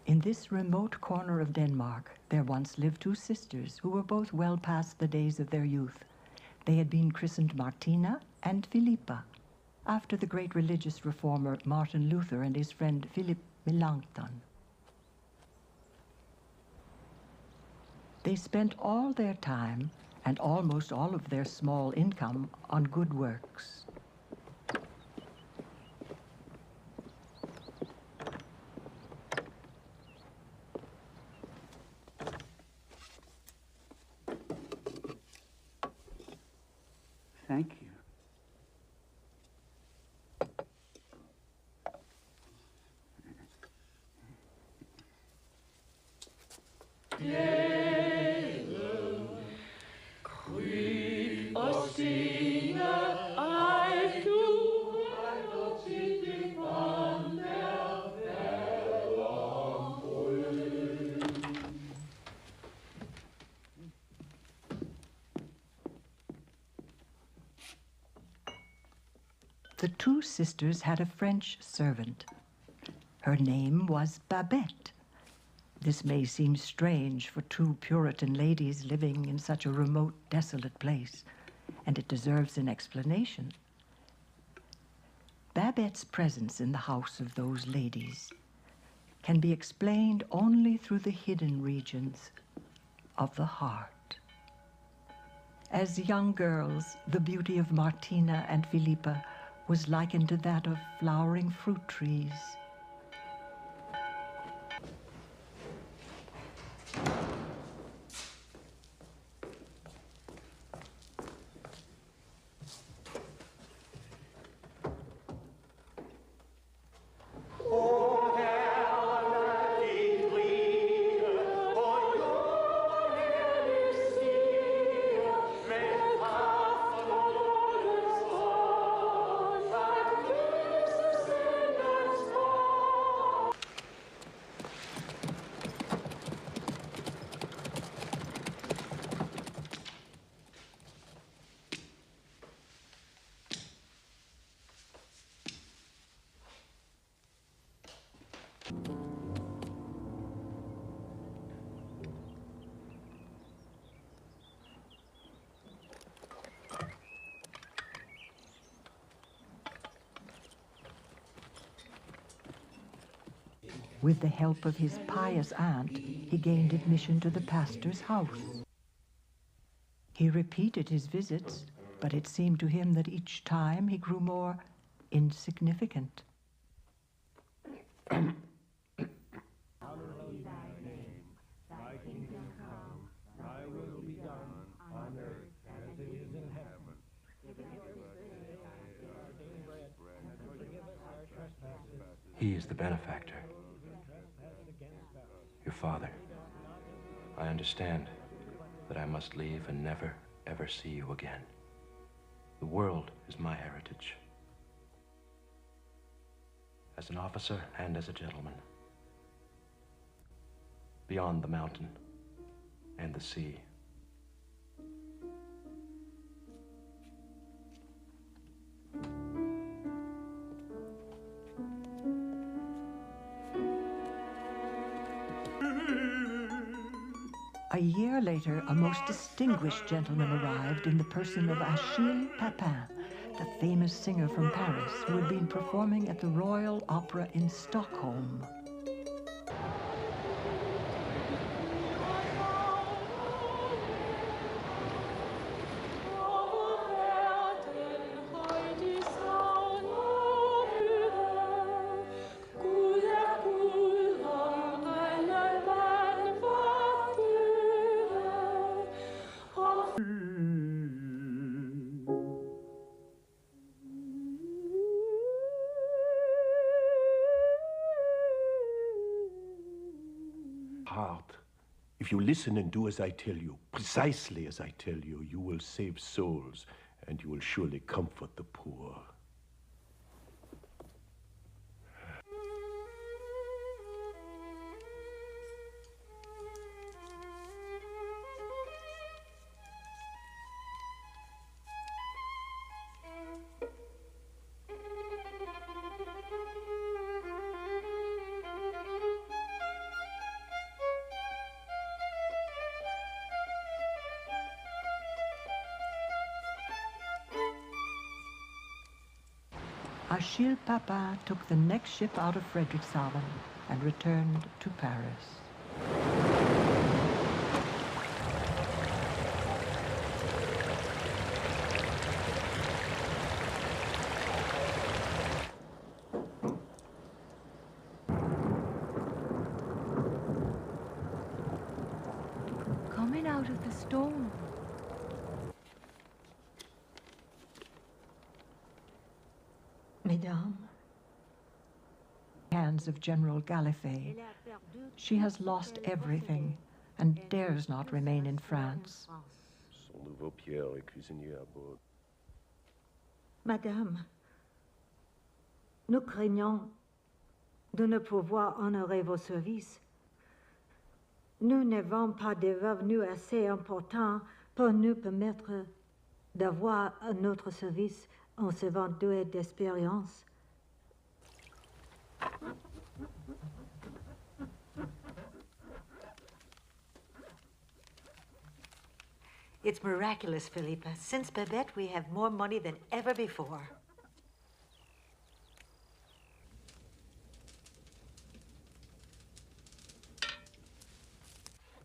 In this remote corner of Denmark, there once lived two sisters who were both well past the days of their youth. They had been christened Martina and Filippa, after the great religious reformer Martin Luther and his friend Philip Melanchthon. They spent all their time and almost all of their small income on good works. Thank you. The two sisters had a French servant. Her name was Babette. This may seem strange for two Puritan ladies living in such a remote, desolate place, and it deserves an explanation. Babette's presence in the house of those ladies can be explained only through the hidden regions of the heart. As young girls, the beauty of Martina and Filippa was likened to that of flowering fruit trees. With the help of his pious aunt, he gained admission to the pastor's house. He repeated his visits, but it seemed to him that each time he grew more insignificant. He is the benefactor. Your father. I understand that I must leave and never, ever see you again. The world is my heritage. As an officer and as a gentleman. Beyond the mountain and the sea. A year later, a most distinguished gentleman arrived in the person of Achille Papin, the famous singer from Paris who had been performing at the Royal Opera in Stockholm. If you listen and do as I tell you, precisely as I tell you, you will save souls, and you will surely comfort the poor. Achille Papin took the next ship out of Frederikshavn and returned to Paris. Coming out of the storm. Mesdames, hands of General Gallifet. She has lost everything and dares not remain in France. Son nouveau Pierre est cuisinier à bord. Madame, nous craignons de ne pouvoir honorer vos services. Nous n'avons pas de revenus assez importants pour nous permettre d'avoir un autre service en ce doué d'expérience. It's miraculous, Philippa. Since Babette, we have more money than ever before.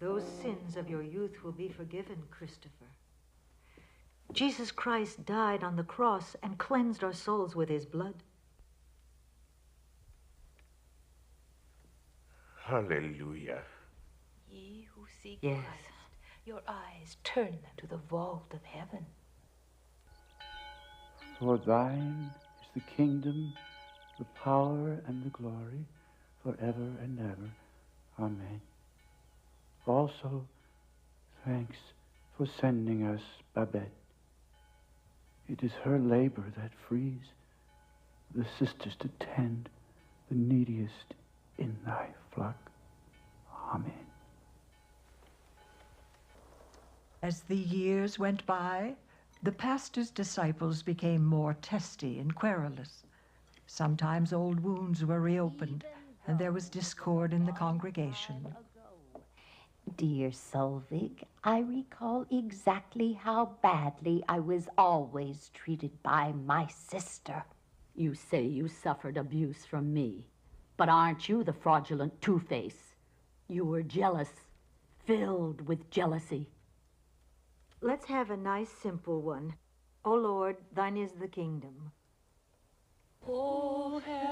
Those sins of your youth will be forgiven, Christopher. Jesus Christ died on the cross and cleansed our souls with his blood. Hallelujah. Ye who seek Yes. Christ, your eyes turn them to the vault of heaven. For thine is the kingdom, the power, and the glory, forever and ever. Amen. Also, thanks for sending us Babette. It is her labor that frees the sisters to tend the neediest in thy flock. Amen. As the years went by, the pastor's disciples became more testy and querulous. Sometimes old wounds were reopened, and there was discord in the congregation. Dear Solvig, I recall exactly how badly I was always treated by my sister. You say you suffered abuse from me, but aren't you the fraudulent Two-Face? You were jealous, filled with jealousy. Let's have a nice simple one. O Lord, thine is the kingdom. O Herr,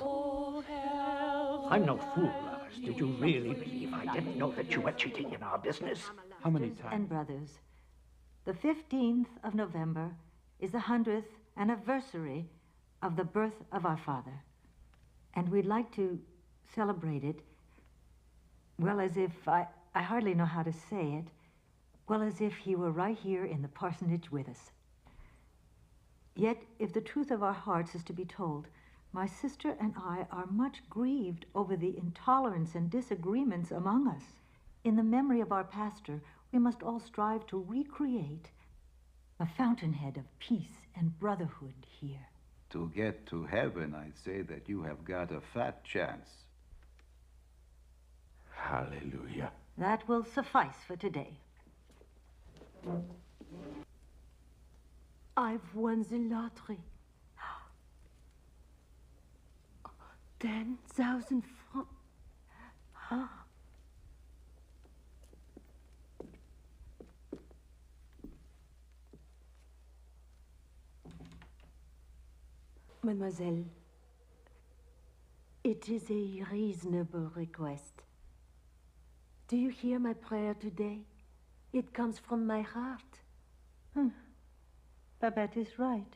O Herr. I'm no fool, Lars. Did you really believe I didn't know that you were cheating in our business? How many And times? brothers, the 15th of November is the 100th anniversary of the birth of our father. And we'd like to celebrate it, well, as if, I hardly know how to say it, well, as if he were right here in the parsonage with us. Yet, if the truth of our hearts is to be told, my sister and I are much grieved over the intolerance and disagreements among us. In the memory of our pastor, we must all strive to recreate a fountainhead of peace and brotherhood here. To get to heaven, I'd say that you have got a fat chance. Hallelujah. That will suffice for today. I've won the lottery. 10,000 francs. Mademoiselle, it is a reasonable request. Do you hear my prayer today? It comes from my heart. Babette is right.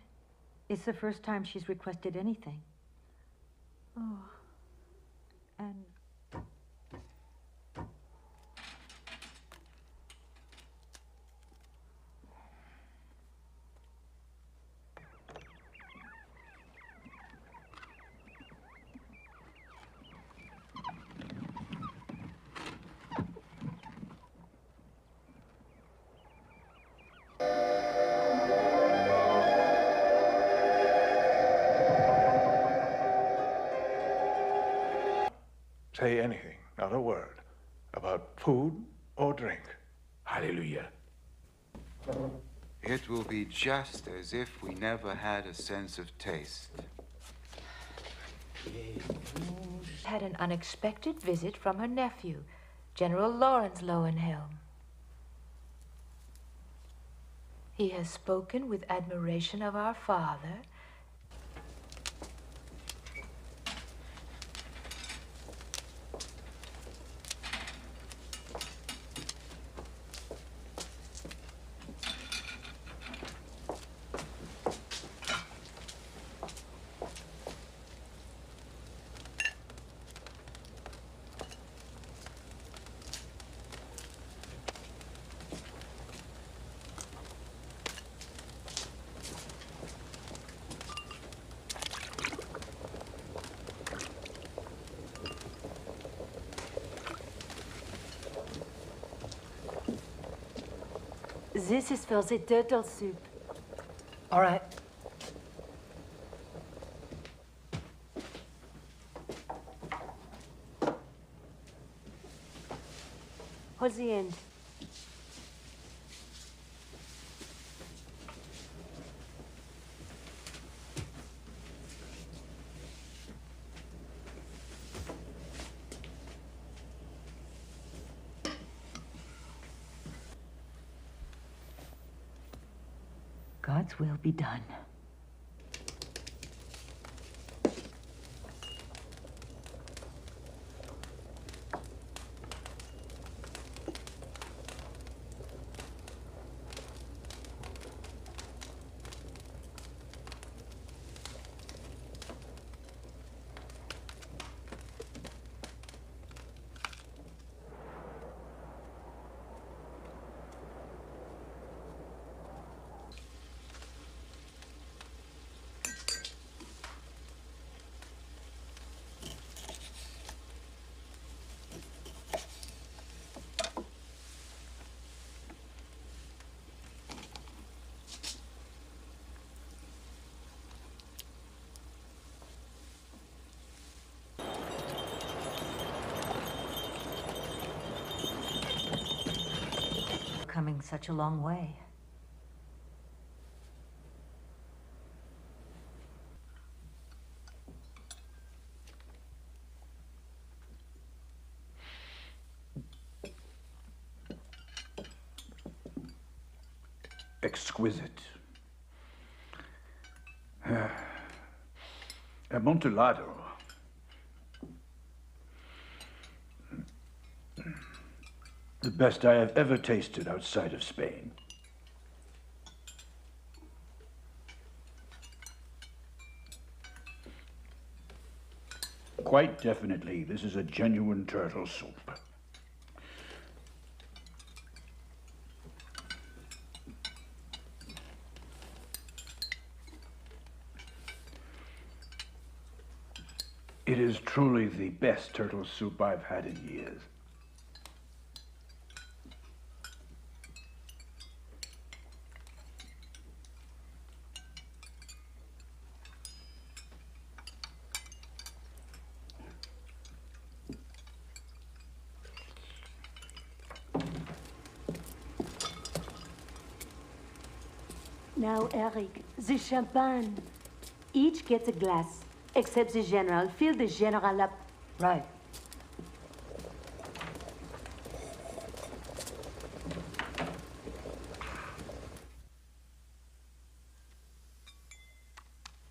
It's the first time she's requested anything. Oh. And say anything, not a word, about food or drink. Hallelujah. It will be just as if we never had a sense of taste. Had an unexpected visit from her nephew, General Lawrence Lowenhelm. He has spoken with admiration of our father. This is for the turtle soup. All right. Hold the end. God's will be done. Coming such a long way. Exquisite. Amontillado. The best I have ever tasted outside of Spain. Quite definitely, this is a genuine turtle soup. It is truly the best turtle soup I've had in years. Now, Eric, the champagne. Each gets a glass, except the general. Fill the general up. Right.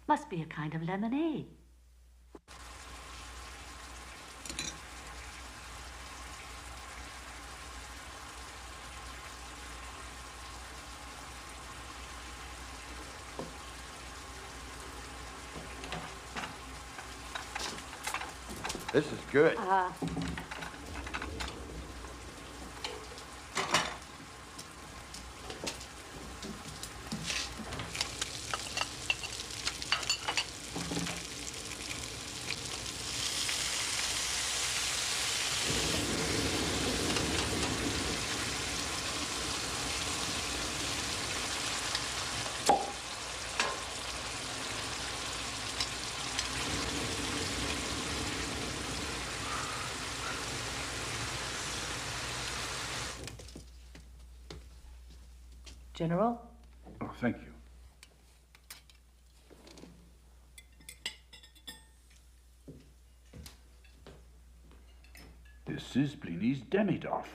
Must be a kind of lemonade. This is good. General, thank you. This is Pliny's Demidov.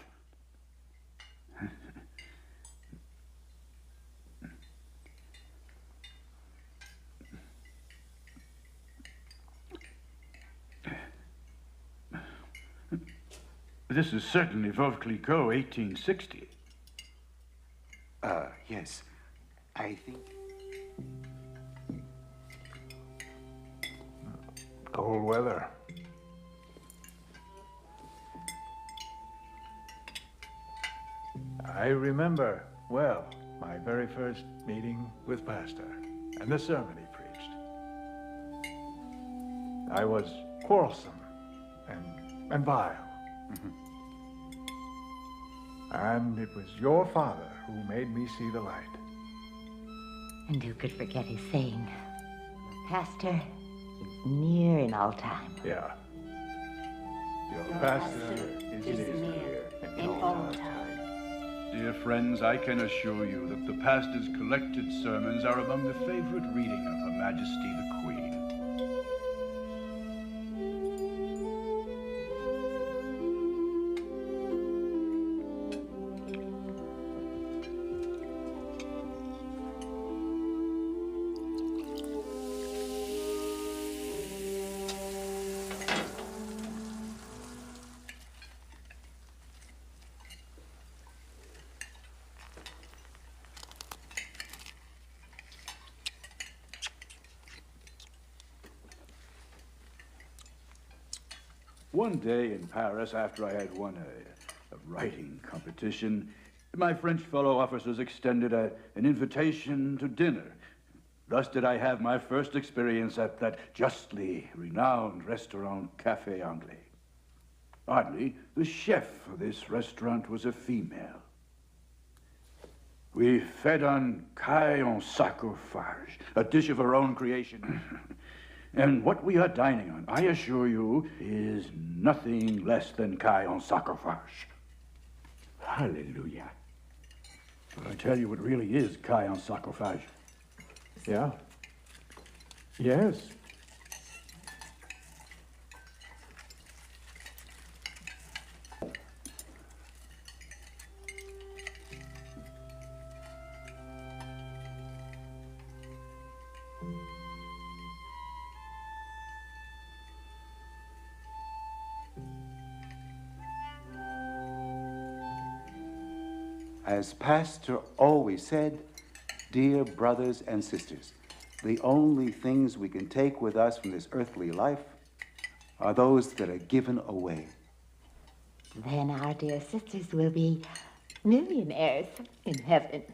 This is certainly Veuve Clicquot, 1860. Yes. I think... Cold weather. I remember well my very first meeting with Pastor and the sermon he preached. I was quarrelsome and vile. And it was your father who made me see the light. And who could forget his saying, Pastor is near in all time. Yeah. Your pastor is near in all time. Dear friends, I can assure you that the pastor's collected sermons are among the favorite reading of Her Majesty the Queen. One day in Paris, after I had won a writing competition, my French fellow officers extended an invitation to dinner. Thus did I have my first experience at that justly renowned restaurant, Café Anglais. Oddly, the chef of this restaurant was a female. We fed on caille en sarcophage, a dish of her own creation. And what we are dining on, I assure you, is nothing less than caille en sarcophage. Hallelujah. I tell you, it really is caille en sarcophage. Yeah? Yes. As Pastor always said, dear brothers and sisters, the only things we can take with us from this earthly life are those that are given away. Then our dear sisters will be millionaires in heaven.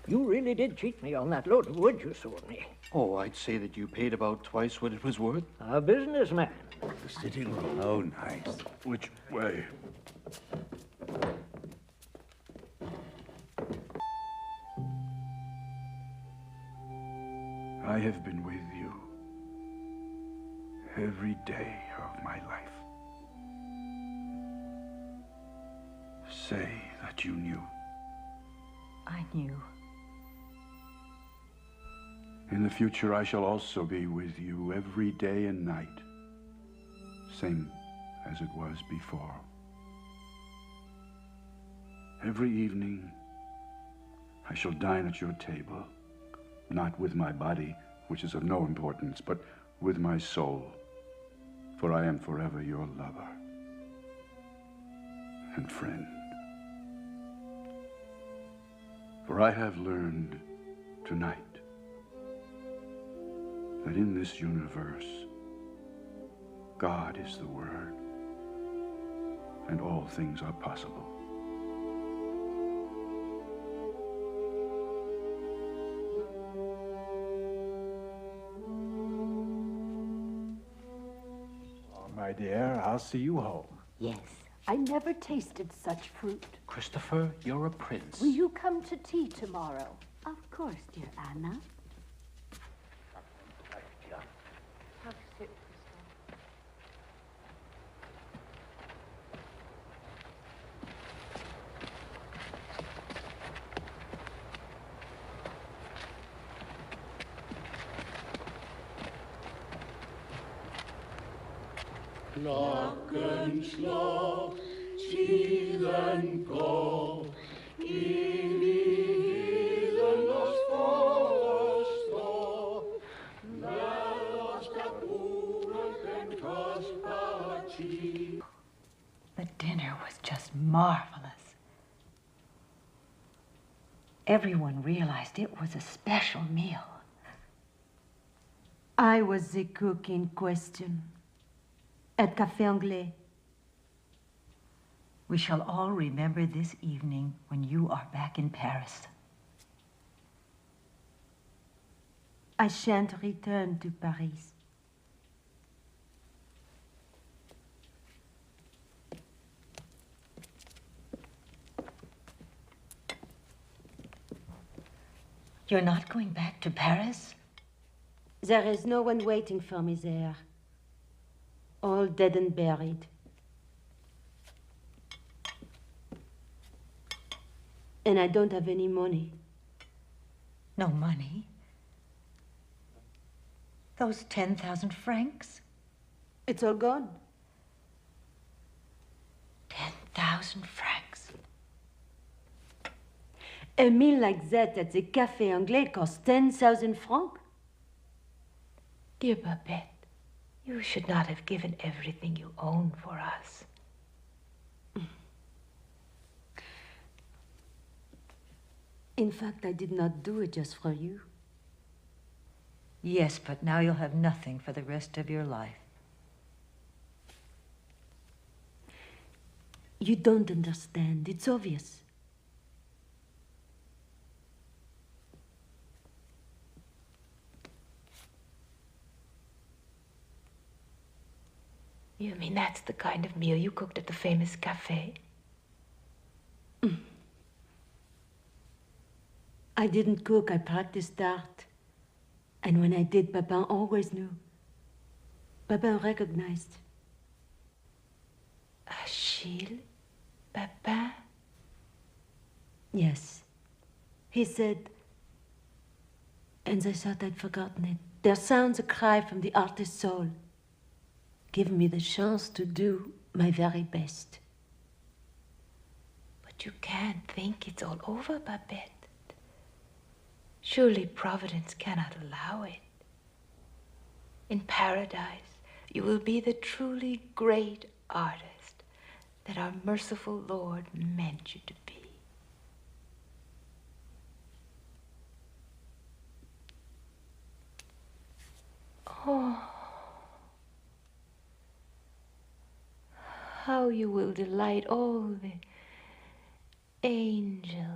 You really did cheat me on that load of wood you sold me. Oh, I'd say that you paid about twice what it was worth. A businessman. The sitting room. Oh, nice. Which way? I have been with you every day of my life. Say that you knew. I knew. In the future, I shall also be with you every day and night, same as it was before. Every evening, I shall dine at your table, not with my body, which is of no importance, but with my soul, for I am forever your lover and friend. For I have learned tonight that in this universe, God is the Word, and all things are possible. Oh, my dear, I'll see you home. Yes, I never tasted such fruit. Christopher, you're a prince. Will you come to tea tomorrow? Of course, dear Anna. Have a sip, Christopher. Glockenschlag, Stiegen go, ewig los Forster, Mellos Kapuren Kostpartie. The dinner was just marvelous. Everyone realized it was a special meal. I was the cook in question at Café Anglais. We shall all remember this evening when you are back in Paris. I shan't return to Paris. You're not going back to Paris? There is no one waiting for me there. All dead and buried. And I don't have any money. No money? Those 10,000 francs? It's all gone. 10,000 francs. A meal like that at the Café Anglais costs 10,000 francs. Dear Babette, you should not have given everything you own for us. In fact, I did not do it just for you. Yes, but now you'll have nothing for the rest of your life. You don't understand. It's obvious. You mean that's the kind of meal you cooked at the famous cafe? I didn't cook, I practiced art. And when I did, Papin always knew. Papin recognized. Achille? Papin? Yes. He said, and I thought I'd forgotten it. There sounds a cry from the artist's soul. Give me the chance to do my very best. But you can't think it's all over, Babette. Surely Providence cannot allow it. In paradise, you will be the truly great artist that our merciful Lord meant you to be. Oh, how you will delight all the angels